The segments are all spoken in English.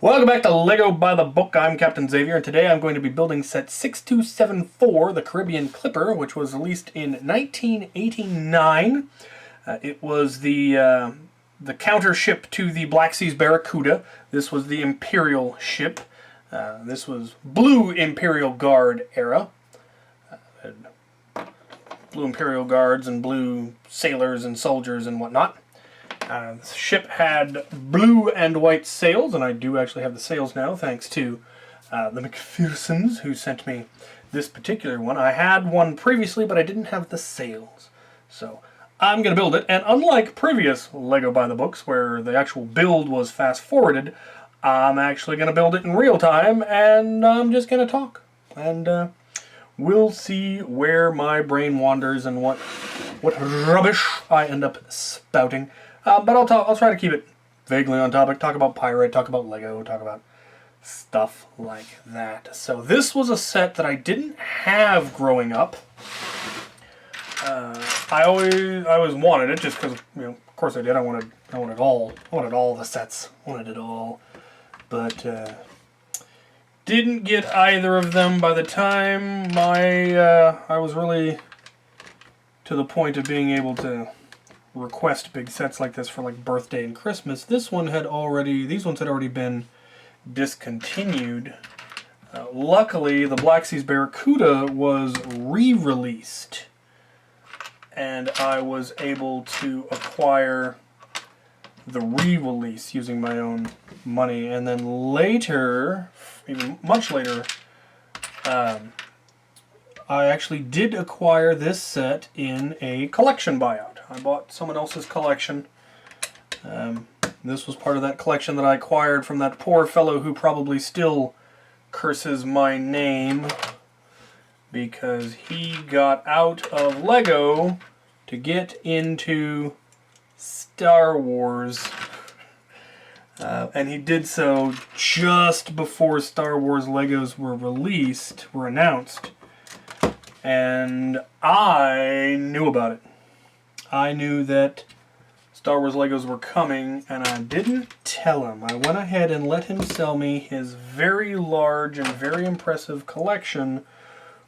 Welcome back to Lego by the Book. I'm Captain Xavier, and today I'm going to be building set 6274, the Caribbean Clipper, which was released in 1989. It was the counter ship to the Black Sea's Barracuda. This was the Imperial ship. This was Blue Imperial Guard era. Blue Imperial Guards and blue sailors and soldiers and whatnot. The ship had blue and white sails, and I do actually have the sails now, thanks to the McPhersons, who sent me this particular one. I had one previously, but I didn't have the sails. So I'm going to build it, and unlike previous Lego by the Books, where the actual build was fast-forwarded, I'm actually going to build it in real time, and I'm just going to talk. And we'll see where my brain wanders and what rubbish I end up spouting. But I'll try to keep it vaguely on topic, talk about Pirate, talk about Lego, talk about stuff like that. So this was a set that I didn't have growing up. I always wanted it just because, you know, of course I did. I wanted all the sets. Wanted it all. But didn't get either of them by the time I was really to the point of being able to request big sets like this for like birthday and Christmas. These ones had already been discontinued. Luckily, the Black Sea's Barracuda was re-released, and I was able to acquire the re-release using my own money. And then later, even much later, I actually did acquire this set in a collection buyout. I bought someone else's collection. This was part of that collection that I acquired from that poor fellow who probably still curses my name because he got out of Lego to get into Star Wars. And he did so just before Star Wars Legos were announced. And I knew about it. I knew that Star Wars Legos were coming, and I didn't tell him. I went ahead and let him sell me his very large and very impressive collection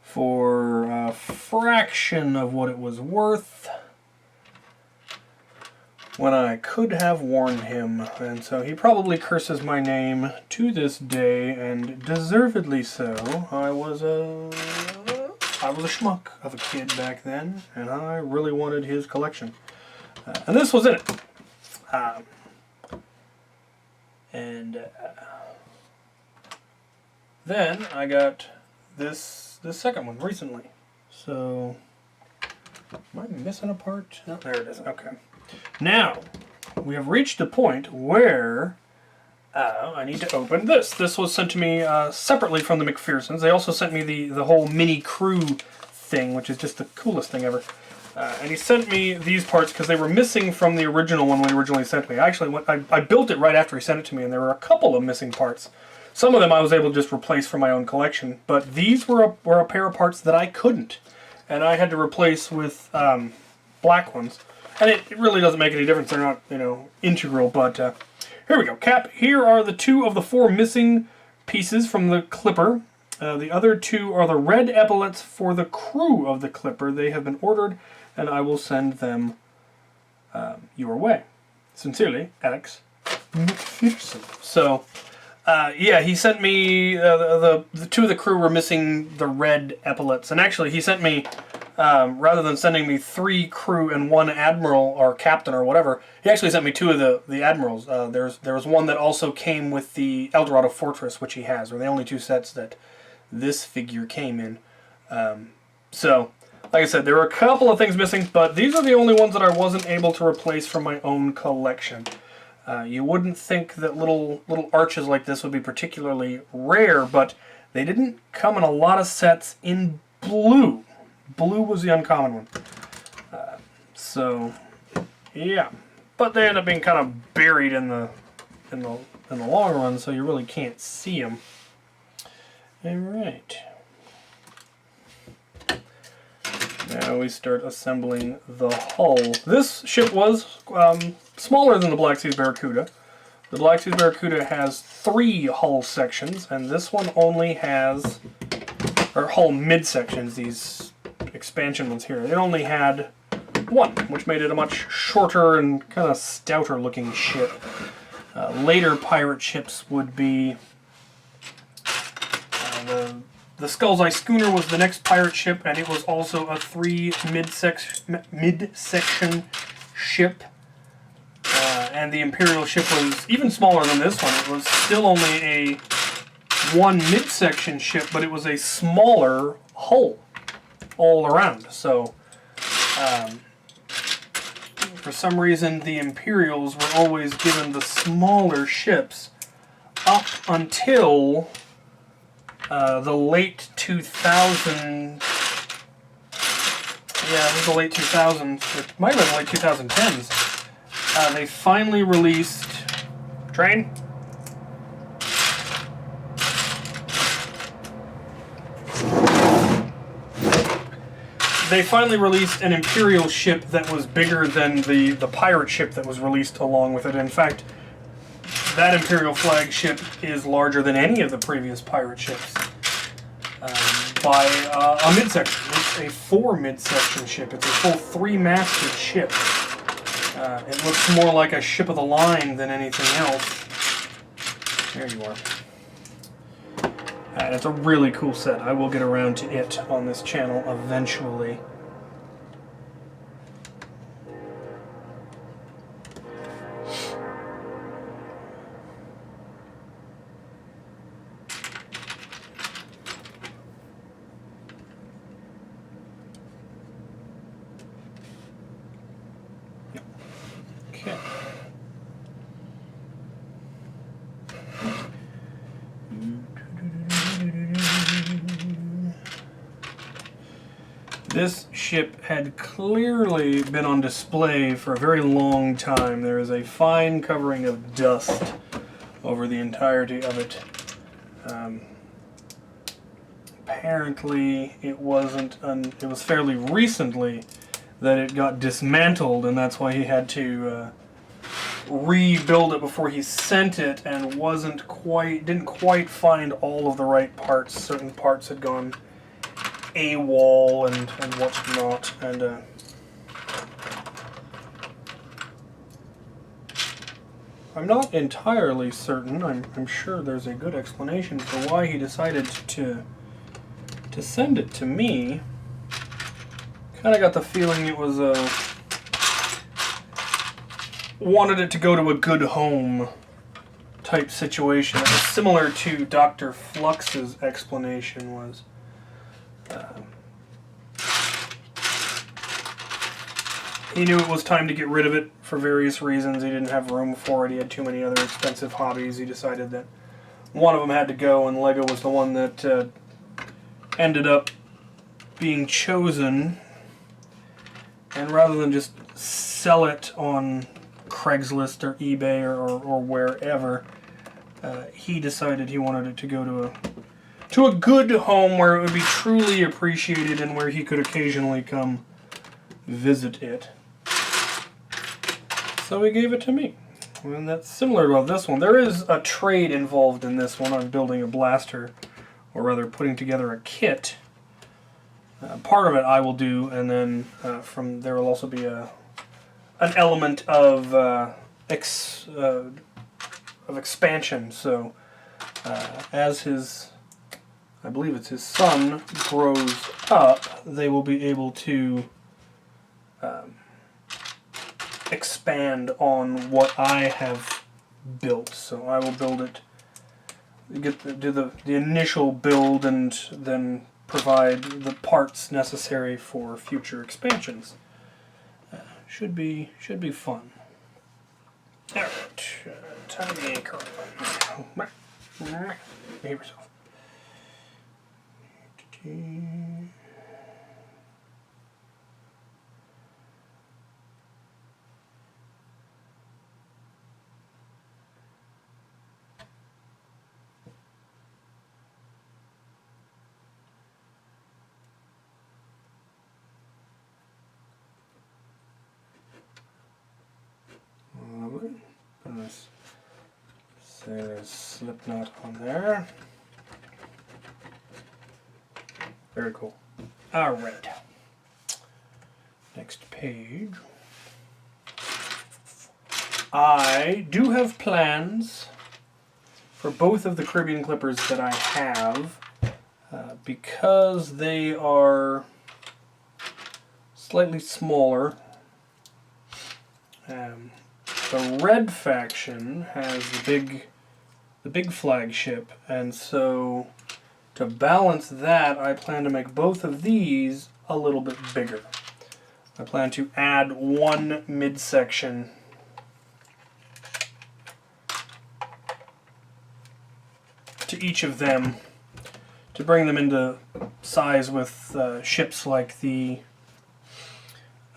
for a fraction of what it was worth, when I could have warned him. And so he probably curses my name to this day, and deservedly so. I was a schmuck of a kid back then, and I really wanted his collection. And this was in it. Then I got this second one recently. So, am I missing a part? No, there it is. Okay. Now, we have reached a point where I need to open this. This was sent to me separately from the McPhersons. They also sent me the whole mini crew thing, which is just the coolest thing ever. And he sent me these parts because they were missing from the original one when he originally sent me. I built it right after he sent it to me, and there were a couple of missing parts. Some of them I was able to just replace from my own collection, but these were a pair of parts that I couldn't, and I had to replace with black ones. And it really doesn't make any difference. They're not, integral, but here we go. Cap, here are the 2 of the 4 missing pieces from the Clipper. The other 2 are the red epaulets for the crew of the Clipper. They have been ordered, and I will send them your way. Sincerely, Alex McPherson. So, yeah, he sent me, the 2 of the crew were missing the red epaulets. And actually, he sent me, rather than sending me 3 crew and 1 admiral or captain or whatever, he actually sent me 2 of the admirals. There was one that also came with the Eldorado Fortress, which he has. Were the only 2 sets that this figure came in. So, like I said, there were a couple of things missing, but these are the only ones that I wasn't able to replace from my own collection. You wouldn't think that little arches like this would be particularly rare, but they didn't come in a lot of sets in blue. Blue was the uncommon one. So, yeah. But they end up being kind of buried in the long run, so you really can't see them. Alright. Now we start assembling the hull. This ship was smaller than the Black Sea's Barracuda. The Black-toothed Barracuda has 3 hull sections, and this one only has, or hull midsections, these expansion ones here. It only had 1, which made it a much shorter and kind of stouter looking ship. Later pirate ships would be the Skull's Eye schooner was the next pirate ship, and it was also a 3 midsection ship. And the Imperial ship was even smaller than this one. It was still only a 1 midsection ship, but it was a smaller hull all around. So, for some reason, the Imperials were always given the smaller ships up until the late 2000s. Yeah, it was the late 2000s. It might have been the late 2010s. They finally released... Train? They finally released an Imperial ship that was bigger than the pirate ship that was released along with it. In fact, that Imperial flagship is larger than any of the previous pirate ships by a midsection. It's a 4 midsection ship. It's a full 3-masted ship. It looks more like a ship of the line than anything else. There you are. And it's a really cool set. I will get around to it on this channel eventually. Okay. This ship had clearly been on display for a very long time. There is a fine covering of dust over the entirety of it. Apparently, it wasn't. It was fairly recently that it got dismantled, and that's why he had to rebuild it before he sent it, and didn't quite find all of the right parts. Certain parts had gone AWOL and whatnot, and I'm not entirely certain. I'm sure there's a good explanation for why he decided to send it to me. Kind of got the feeling it was wanted it to go to a good home type situation. It was similar to Dr. Flux's explanation was. He knew it was time to get rid of it for various reasons. He didn't have room for it. He had too many other expensive hobbies. He decided that one of them had to go, and Lego was the one that ended up being chosen. And rather than just sell it on Craigslist or eBay or wherever, he decided he wanted it to go to a good home where it would be truly appreciated and where he could occasionally come visit it. So he gave it to me. And that's similar to this one. There is a trade involved in this one. I'm building a blaster, or rather putting together a kit. Part of it I will do, and then from there will also be an element of expansion. So as I believe it's his son, grows up, they will be able to expand on what I have built. So I will build it, do the initial build, and then provide the parts necessary for future expansions. Should be fun. Alright, time the anchor. Behave yourself. Nice There's a slip knot on there. Very cool. Alright. Next page. I do have plans for both of the Caribbean clippers that I have, because they are slightly smaller. The red faction has the big flagship, and so to balance that, I plan to make both of these a little bit bigger. I plan to add one midsection to each of them to bring them into size with ships like the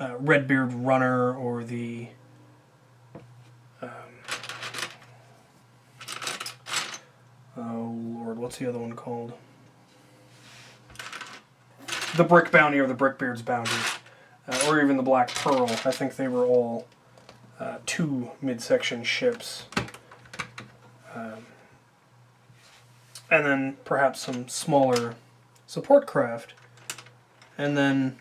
Redbeard Runner or the oh Lord, what's the other one called? The Brick Bounty or the Brickbeard's Bounty, or even the Black Pearl. I think they were all 2 midsection ships. And then perhaps some smaller support craft. And then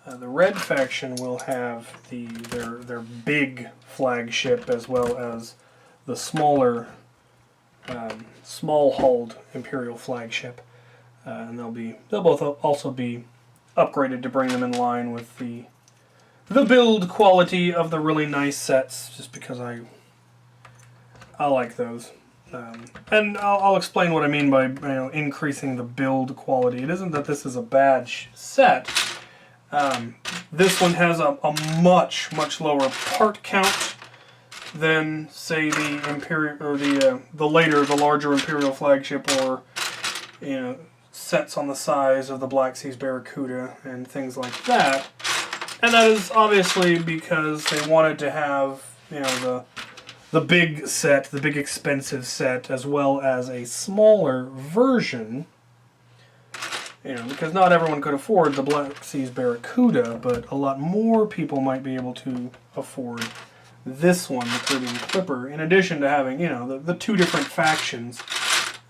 the red faction will have their big flagship as well as the smaller, small-hulled Imperial flagship, and they'll both also be upgraded to bring them in line with the build quality of the really nice sets, just because I like those. And I'll explain what I mean by increasing the build quality. It isn't that this is a bad set. This one has a much lower part count than, say, the Imperial or the larger Imperial flagship, or sets on the size of the Black Seas Barracuda and things like that. And that is obviously because they wanted to have the big set, the big expensive set, as well as a smaller version. Because not everyone could afford the Black Seas Barracuda, but a lot more people might be able to afford this one, the Caribbean Clipper, in addition to having, the 2 different factions.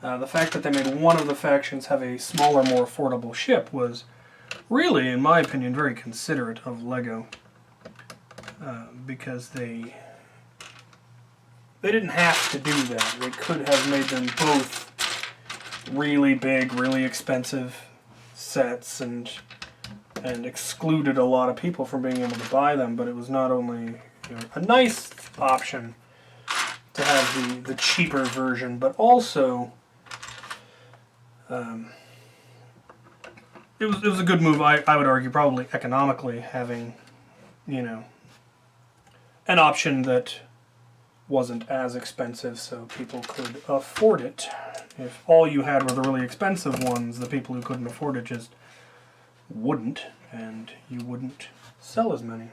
The fact that they made one of the factions have a smaller, more affordable ship was really, in my opinion, very considerate of LEGO. Because they didn't have to do that. They could have made them both really big, really expensive sets and excluded a lot of people from being able to buy them, but it was not only a nice option to have the cheaper version, but also it was a good move, I would argue, probably economically, having an option that wasn't as expensive so people could afford it. If all you had were the really expensive ones, the people who couldn't afford it just wouldn't, and you wouldn't sell as many.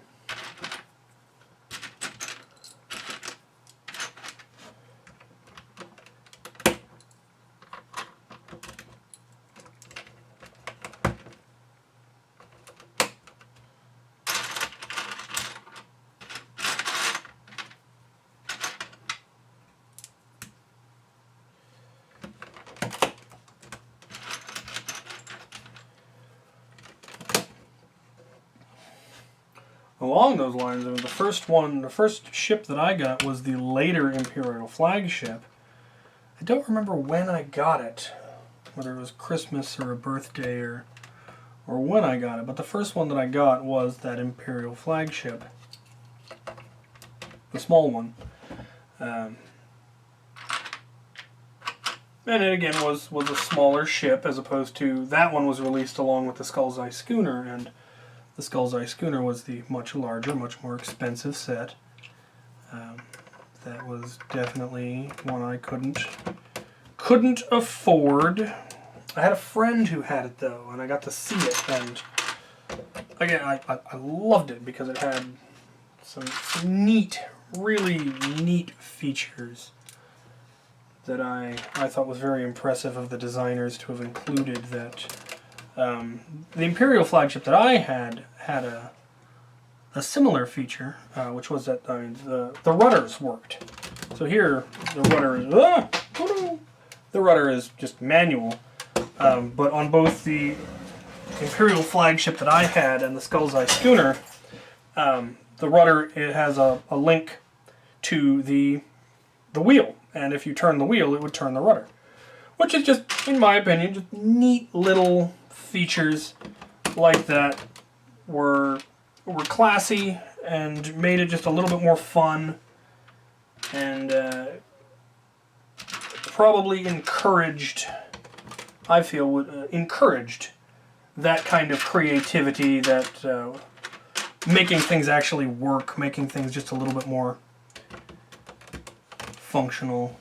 Along those lines, the first ship that I got was the later Imperial flagship. I don't remember when I got it, whether it was Christmas or a birthday or when I got it, but the first one that I got was that Imperial flagship, the small one. And it again was a smaller ship, as opposed to that one was released along with the Skull's Eye schooner, and the Skull's Eye schooner was the much larger, much more expensive set. That was definitely one I couldn't afford. I had a friend who had it though, and I got to see it, and again, I loved it because it had some neat, really neat features that I thought was very impressive of the designers to have included. That the Imperial flagship that I had a a similar feature, which was that the rudders worked. So here the rudder is just manual, but on both the Imperial flagship that I had and the Skull's Eye schooner, the rudder, it has a link to the wheel, and if you turn the wheel, it would turn the rudder, which is just, in my opinion, just neat little features like that were classy and made it just a little bit more fun, and probably encouraged, I feel, encouraged that kind of creativity, that making things actually work, making things just a little bit more functional.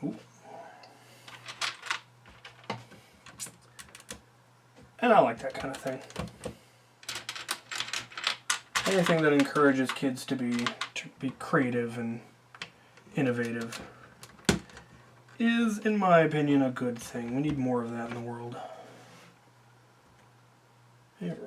Ooh. And I like that kind of thing. Anything that encourages kids to be creative and innovative is, in my opinion, a good thing. We need more of that in the world. All right.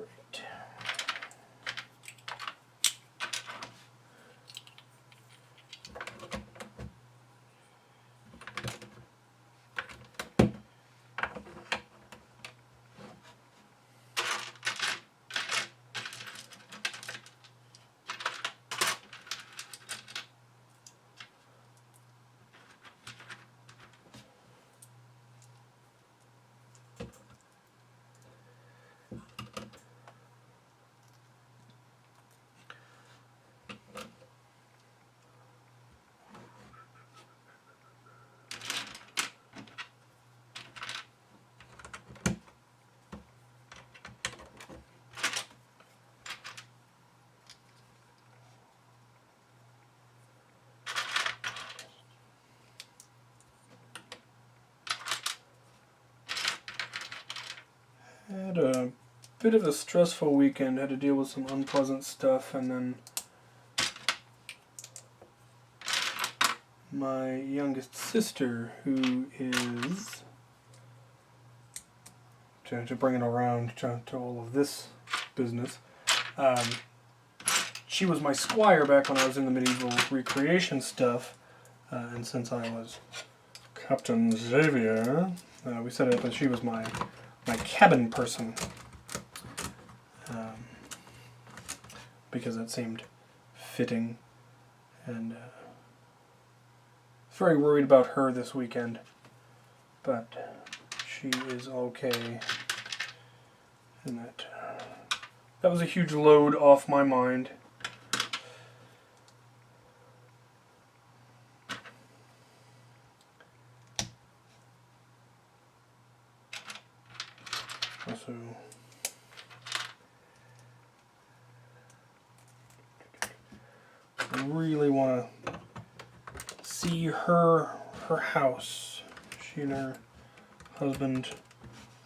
Had a bit of a stressful weekend, had to deal with some unpleasant stuff, and then my youngest sister, who is, to bring it around to all of this business, she was my squire back when I was in the medieval recreation stuff, and since I was Captain Xavier, we set it up that she was my cabin person, because that seemed fitting, and very worried about her this weekend, but she is okay, and that was a huge load off my mind. Also, I really want to see her house. She and her husband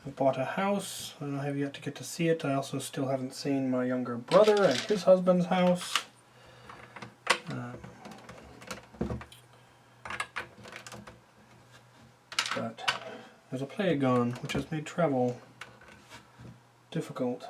have bought a house, and I have yet to get to see it. I also still haven't seen my younger brother and his husband's house. But there's a plague on, which has made travel difficult.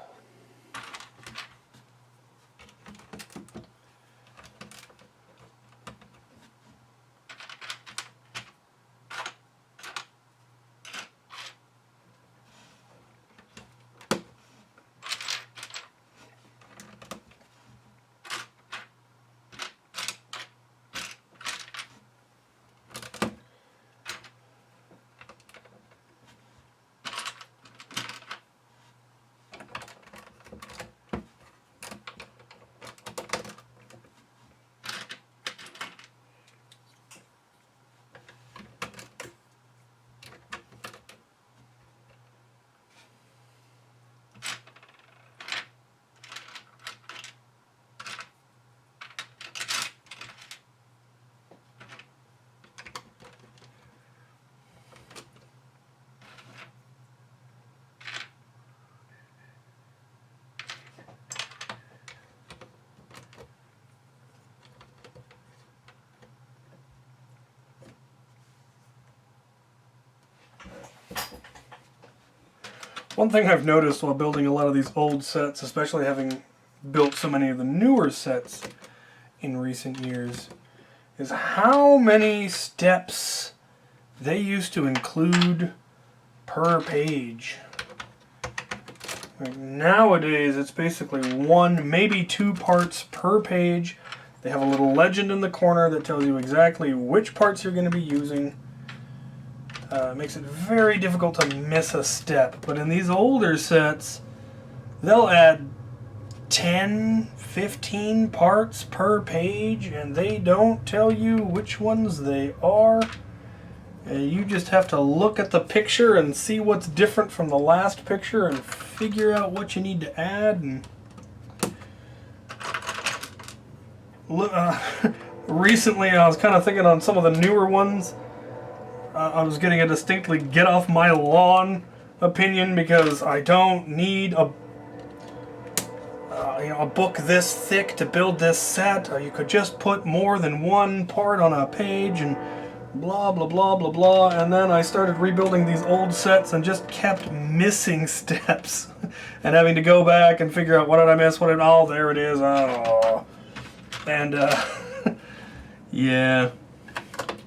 One thing I've noticed while building a lot of these old sets, especially having built so many of the newer sets in recent years, is how many steps they used to include per page. Like nowadays, it's basically 1, maybe 2 parts per page. They have a little legend in the corner that tells you exactly which parts you're going to be using. It makes it very difficult to miss a step. But in these older sets, they'll add 10, 15 parts per page, and they don't tell you which ones they are. You just have to look at the picture and see what's different from the last picture and figure out what you need to add. And recently, I was kind of thinking on some of the newer ones. I was getting a distinctly get off my lawn opinion because I don't need a book this thick to build this set. You could just put more than one part on a page and blah blah blah blah blah. And then I started rebuilding these old sets and just kept missing steps and having to go back and figure out what did I miss, oh, there it is. Oh. And yeah,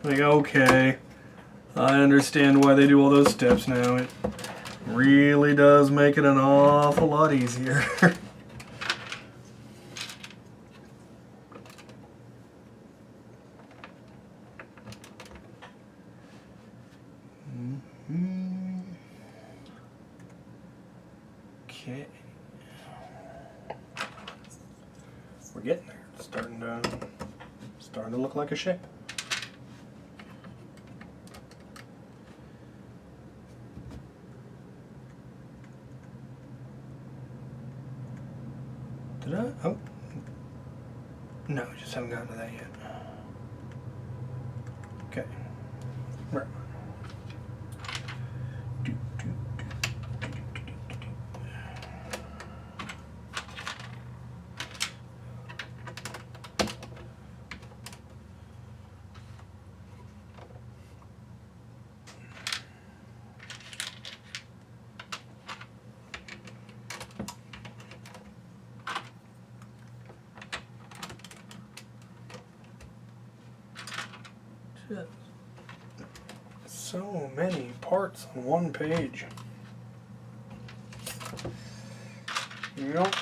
like, okay, I understand why they do all those steps now. It really does make it an awful lot easier. Okay. We're getting there. It's starting to look like a ship. Did I? Oh. No, I just haven't gotten to that yet. Okay. Where am I? So many parts on one page. Nope.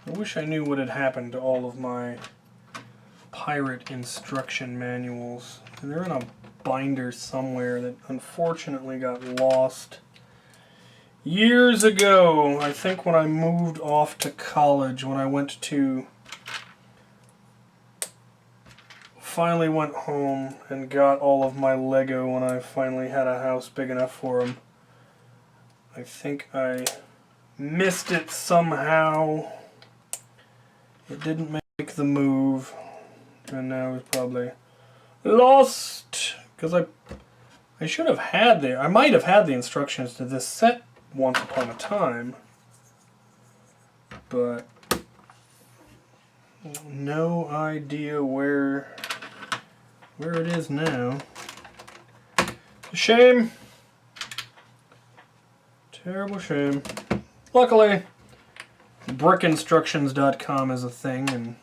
I wish I knew what had happened to all of my pirate instruction manuals. They're in a binder somewhere that unfortunately got lost years ago. I think when I moved off to college, when I finally went home and got all of my Lego when I finally had a house big enough for them. I think I missed it somehow. It didn't make the move, and now it's probably lost. Because I should have had I might have had the instructions to this set once upon a time, but no idea where it is now. Shame. Terrible shame. Luckily, brickinstructions.com is a thing, and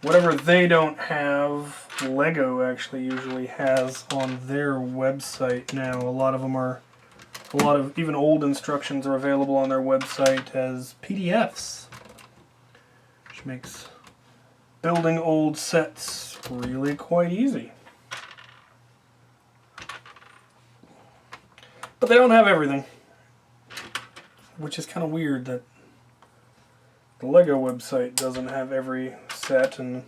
whatever they don't have, Lego actually usually has on their website now. A lot of even old instructions are available on their website as PDFs, which makes building old sets really quite easy. But they don't have everything, which is kind of weird that the Lego website doesn't have every set, and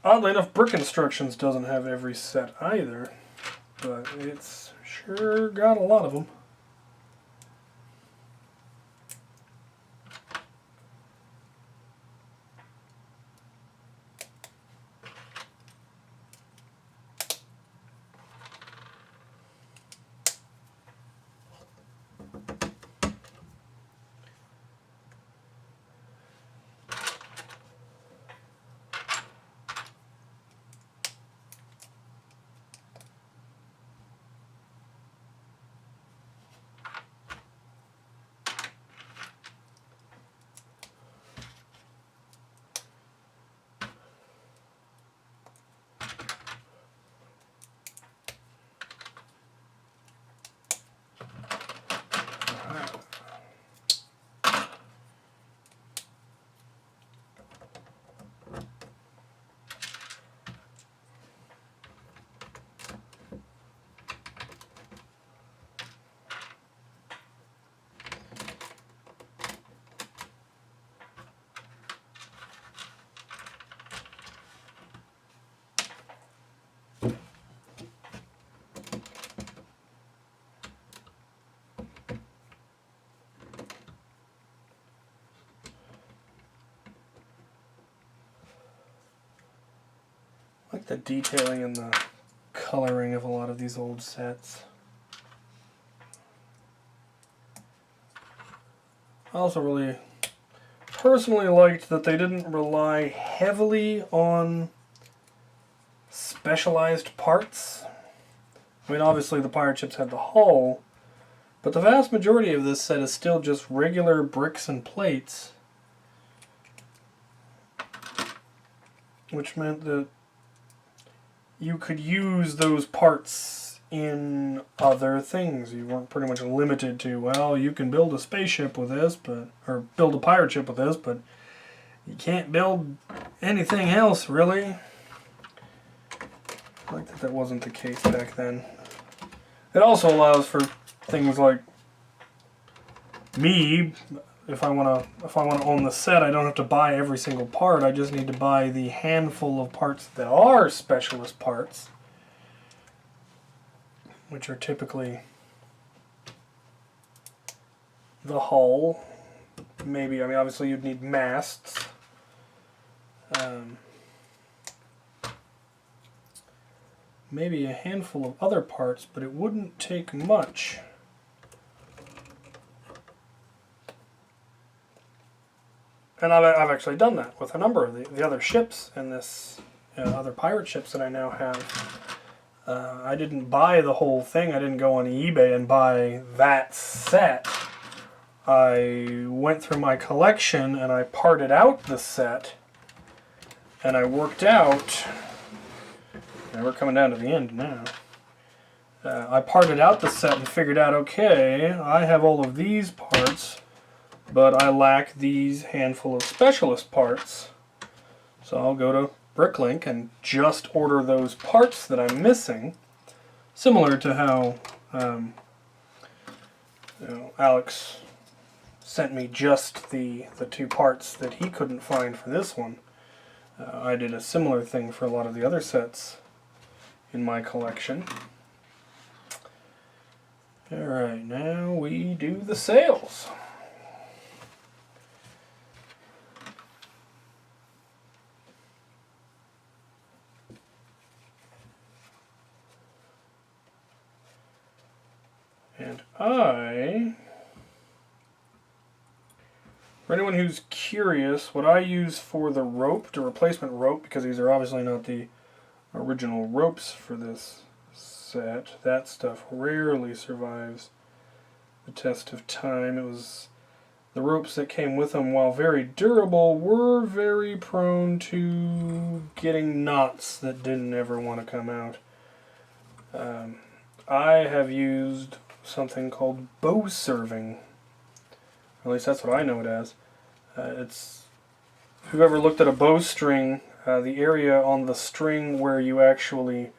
oddly enough, Brick Instructions doesn't have every set either, but it's sure got a lot of them. like the detailing and the coloring of a lot of these old sets. I also really personally liked that they didn't rely heavily on specialized parts. I mean, obviously the pirate ships had the hull, but the vast majority of this set is still just regular bricks and plates, which meant that you could use those parts in other things. You weren't pretty much limited to, well, you can build a spaceship with this, or build a pirate ship with this, but you can't build anything else, really. I like that wasn't the case back then. It also allows for things like me, if I want to own the set, I don't have to buy every single part. I just need to buy the handful of parts that are specialist parts, which are typically the hull. Maybe, I mean, obviously you'd need masts. Maybe a handful of other parts, but it wouldn't take much. And I've actually done that with a number of the other ships in this, other pirate ships that I now have. I didn't buy the whole thing. I didn't go on eBay and buy that set. I went through my collection and I parted out the set, and I worked out, and we're coming down to the end now. I parted out the set and figured out, okay, I have all of these parts, but I lack these handful of specialist parts. So I'll go to Bricklink and just order those parts that I'm missing, similar to how Alex sent me just the two parts that he couldn't find for this one. I did a similar thing for a lot of the other sets in my collection. Alright, now we do the sails. And for anyone who's curious, what I use for the rope, the replacement rope, because these are obviously not the original ropes for this set, that stuff rarely survives the test of time. It was the ropes that came with them, while very durable, were very prone to getting knots that didn't ever want to come out. I have used something called bow serving. At least that's what I know it as. It's, if you've ever looked at a bowstring, the area on the string where you actually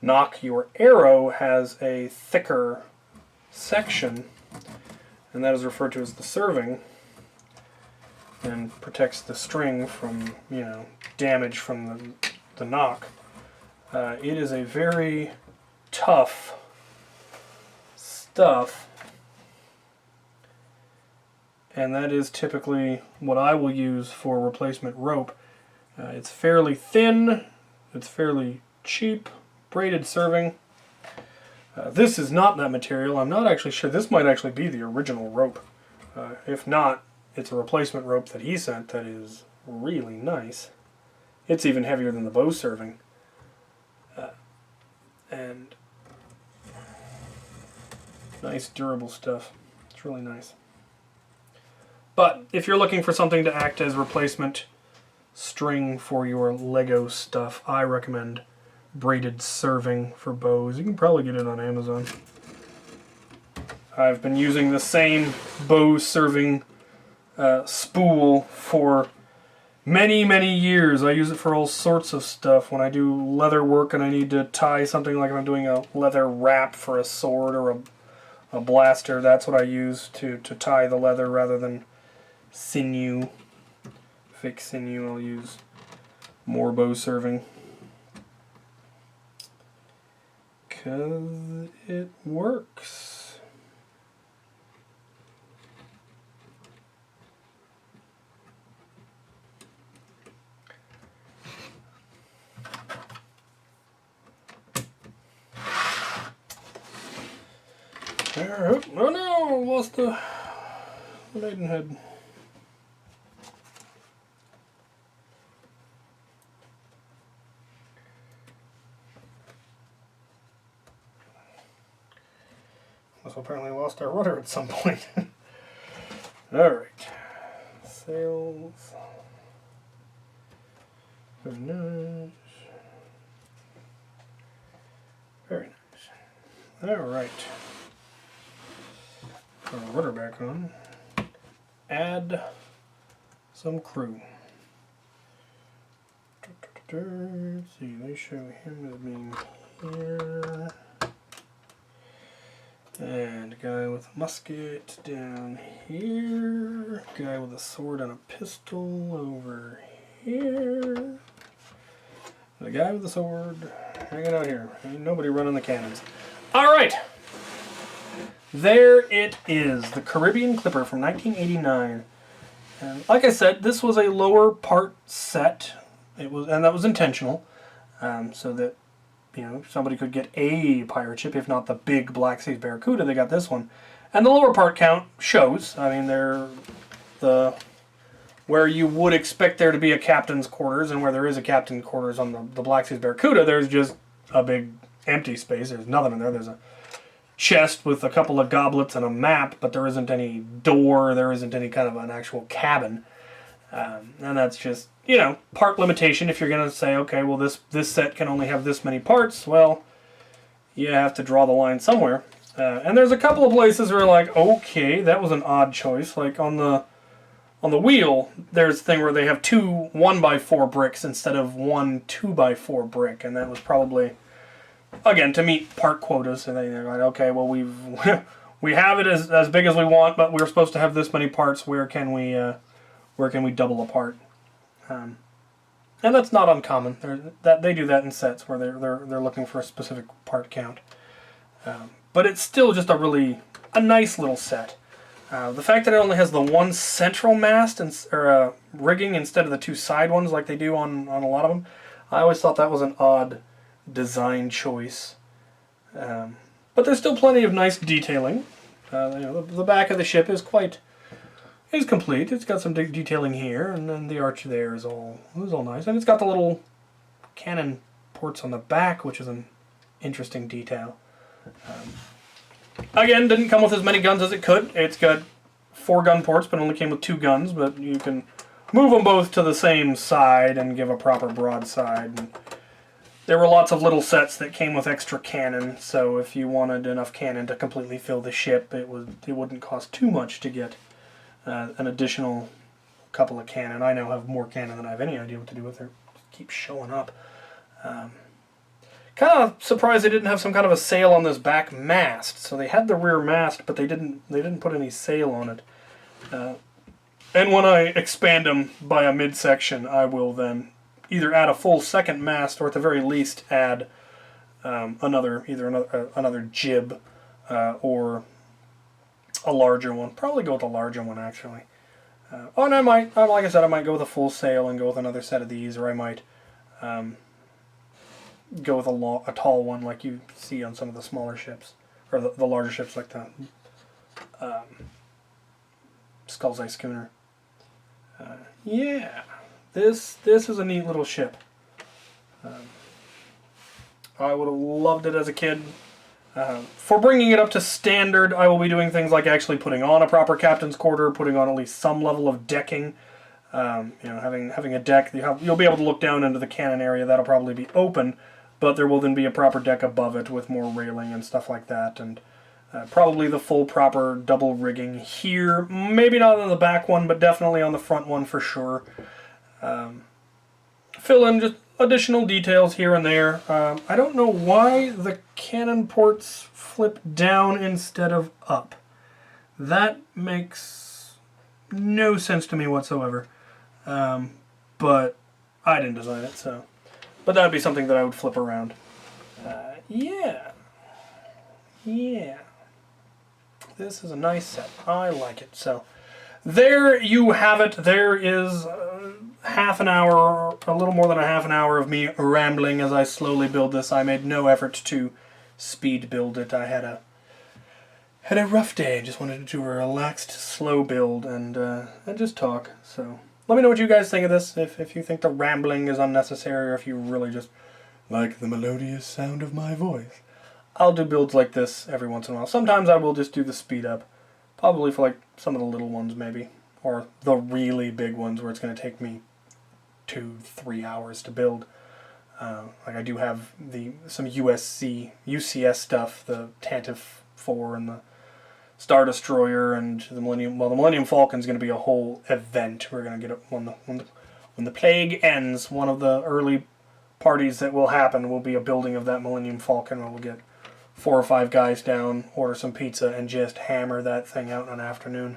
nock your arrow has a thicker section, and that is referred to as the serving, and protects the string from, damage from the knock. It is a very tough stuff, and that is typically what I will use for replacement rope. It's fairly thin, it's fairly cheap, braided serving. This is not that material. I'm not actually sure. This might actually be the original rope. If not, it's a replacement rope that he sent that is really nice. It's even heavier than the bow serving. And nice durable stuff. It's really nice. But if you're looking for something to act as replacement string for your Lego stuff, I recommend braided serving for bows. You can probably get it on Amazon. I've been using the same bow serving spool for many, many years. I use it for all sorts of stuff. When I do leather work and I need to tie something, like if I'm doing a leather wrap for a sword or a blaster, that's what I use to tie the leather rather than sinew. Fake sinew, I'll use more bow serving. Because it works. There. Oh no! Lost the maidenhead. Also apparently lost our rudder at some point. Alright. Sails. Very nice. Very nice. Alright. Put our rudder back on. Add some crew. Let's see, they show him as being here. And a guy with a musket down here. Guy with a sword and a pistol over here. The guy with the sword hanging out here. Ain't nobody running the cannons. Alright! There it is. The Caribbean Clipper from 1989. And like I said, this was a lower part set. And that was intentional. So that somebody could get a pirate ship, if not the big Black Seas Barracuda. They got this one. And the lower part count shows. I mean, they're where you would expect there to be a captain's quarters, and where there is a captain's quarters on the Black Seas Barracuda, there's just a big empty space. There's nothing in there. There's a chest with a couple of goblets and a map, but there isn't any door. There isn't any kind of an actual cabin. And that's just, part limitation. If you're going to say, okay, well, this set can only have this many parts, well, you have to draw the line somewhere. And there's a couple of places where you're like, okay, that was an odd choice. Like on the wheel, there's a thing where they have 2 1x4 bricks instead of 1 2x4 brick, and that was probably, again, to meet part quotas. And they're like, okay, well, we have it as big as we want, but we're supposed to have this many parts. Where can we double a part? And that's not uncommon. They do that in sets where they're looking for a specific part count. But it's still just a nice little set. The fact that it only has the one central mast or rigging instead of the 2 side ones like they do on a lot of them, I always thought that was an odd design choice. But there's still plenty of nice detailing. The back of the ship is complete. It's got some detailing here, and then the arch there is all nice. And it's got the little cannon ports on the back, which is an interesting detail. Again, didn't come with as many guns as it could. It's got 4 gun ports, but only came with 2 guns. But you can move them both to the same side and give a proper broadside. And there were lots of little sets that came with extra cannon, so if you wanted enough cannon to completely fill the ship, it wouldn't cost too much to get an additional couple of cannon. I now have more cannon than I have any idea what to do with. They keep showing up. Kind of surprised they didn't have some kind of a sail on this back mast. So they had the rear mast, but they didn't put any sail on it. And when I expand them by a midsection, I will then either add a full second mast, or at the very least add another jib or a larger one. Probably go with a larger one, actually. And I might, like I said, I might go with a full sail and go with another set of these, or I might go with a tall one like you see on some of the smaller ships, or the larger ships like the Skull's Eye schooner. Yeah, this is a neat little ship. I would have loved it as a kid. For bringing it up to standard, I will be doing things like actually putting on a proper captain's quarter, putting on at least some level of decking. Having a deck, you'll be able to look down into the cannon area. That'll probably be open, but there will then be a proper deck above it with more railing and stuff like that, and probably the full proper double rigging here. Maybe not on the back one, but definitely on the front one for sure. Fill in just additional details here and there. I don't know why the cannon ports flip down instead of up. That makes no sense to me whatsoever. But I didn't design it, so. But that would be something that I would flip around. Yeah. This is a nice set. I like it. So, there you have it. There is half an hour, a little more than a half an hour of me rambling as I slowly build this. I made no effort to speed build it. I had had a rough day. Just wanted to do a relaxed, slow build and just talk. So let me know what you guys think of this. If you think the rambling is unnecessary, or if you really just like the melodious sound of my voice. I'll do builds like this every once in a while. Sometimes I will just do the speed up. Probably for like some of the little ones maybe. Or the really big ones where it's going to take me 2-3 hours to build. Like I do have some UCS stuff, the Tantive 4 and the Star Destroyer and the Millennium Falcon is going to be a whole event. We're going to get it when the plague ends. One of the early parties that will happen will be a building of that Millennium Falcon where we'll get 4 or 5 guys down, order some pizza, and just hammer that thing out in an afternoon.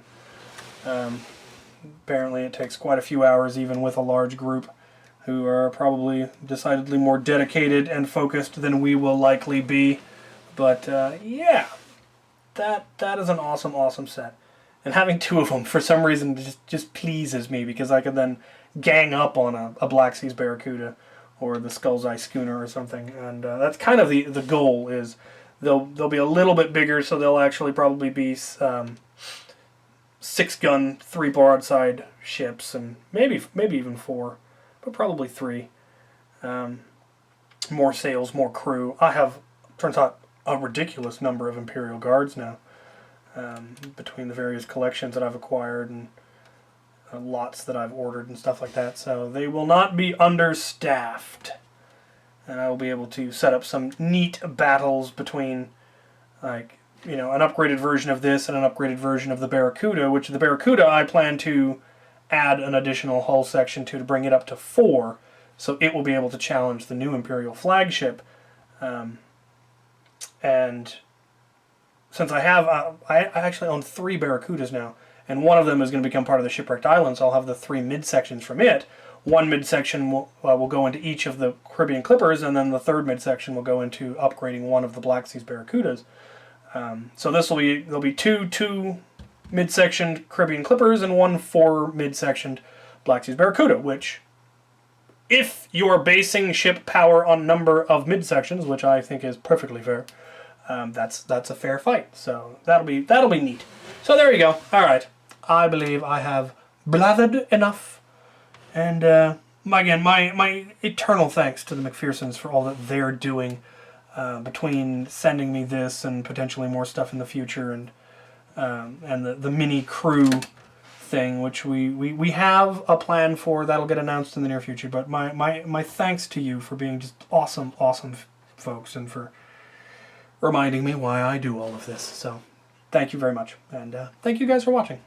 Apparently it takes quite a few hours even with a large group who are probably decidedly more dedicated and focused than we will likely be. But yeah, that is an awesome set. And having 2 of them for some reason just pleases me, because I can then gang up on a Black Seas Barracuda or the Skull's Eye Schooner or something. And that's kind of the goal, is they'll be a little bit bigger, so they'll actually probably be 6-gun, 3 broadside ships, and maybe even 4, but probably 3. More sails, more crew. I have, turns out, a ridiculous number of Imperial Guards now, between the various collections that I've acquired and lots that I've ordered and stuff like that. So they will not be understaffed, and I will be able to set up some neat battles between, like, you know, an upgraded version of this and an upgraded version of the Barracuda, which the Barracuda I plan to add an additional hull section to bring it up to 4, so it will be able to challenge the new Imperial flagship. And since I actually own 3 Barracudas now, and one of them is going to become part of the Shipwrecked Islands, so I'll have the 3 midsections from it. One midsection will go into each of the Caribbean Clippers, and then the third midsection will go into upgrading one of the Black Seas Barracudas. So there'll be two mid-sectioned Caribbean Clippers and 1 4 mid-sectioned Black Seas Barracuda, which, if you're basing ship power on number of midsections, which I think is perfectly fair, that's a fair fight. So that'll be neat. So there you go. All right, I believe I have blathered enough, and again, my eternal thanks to the McPhersons for all that they're doing. Between sending me this and potentially more stuff in the future, and the mini crew thing, which we have a plan for, that'll get announced in the near future. But my thanks to you for being just awesome folks, and for reminding me why I do all of this. So thank you very much, and thank you guys for watching.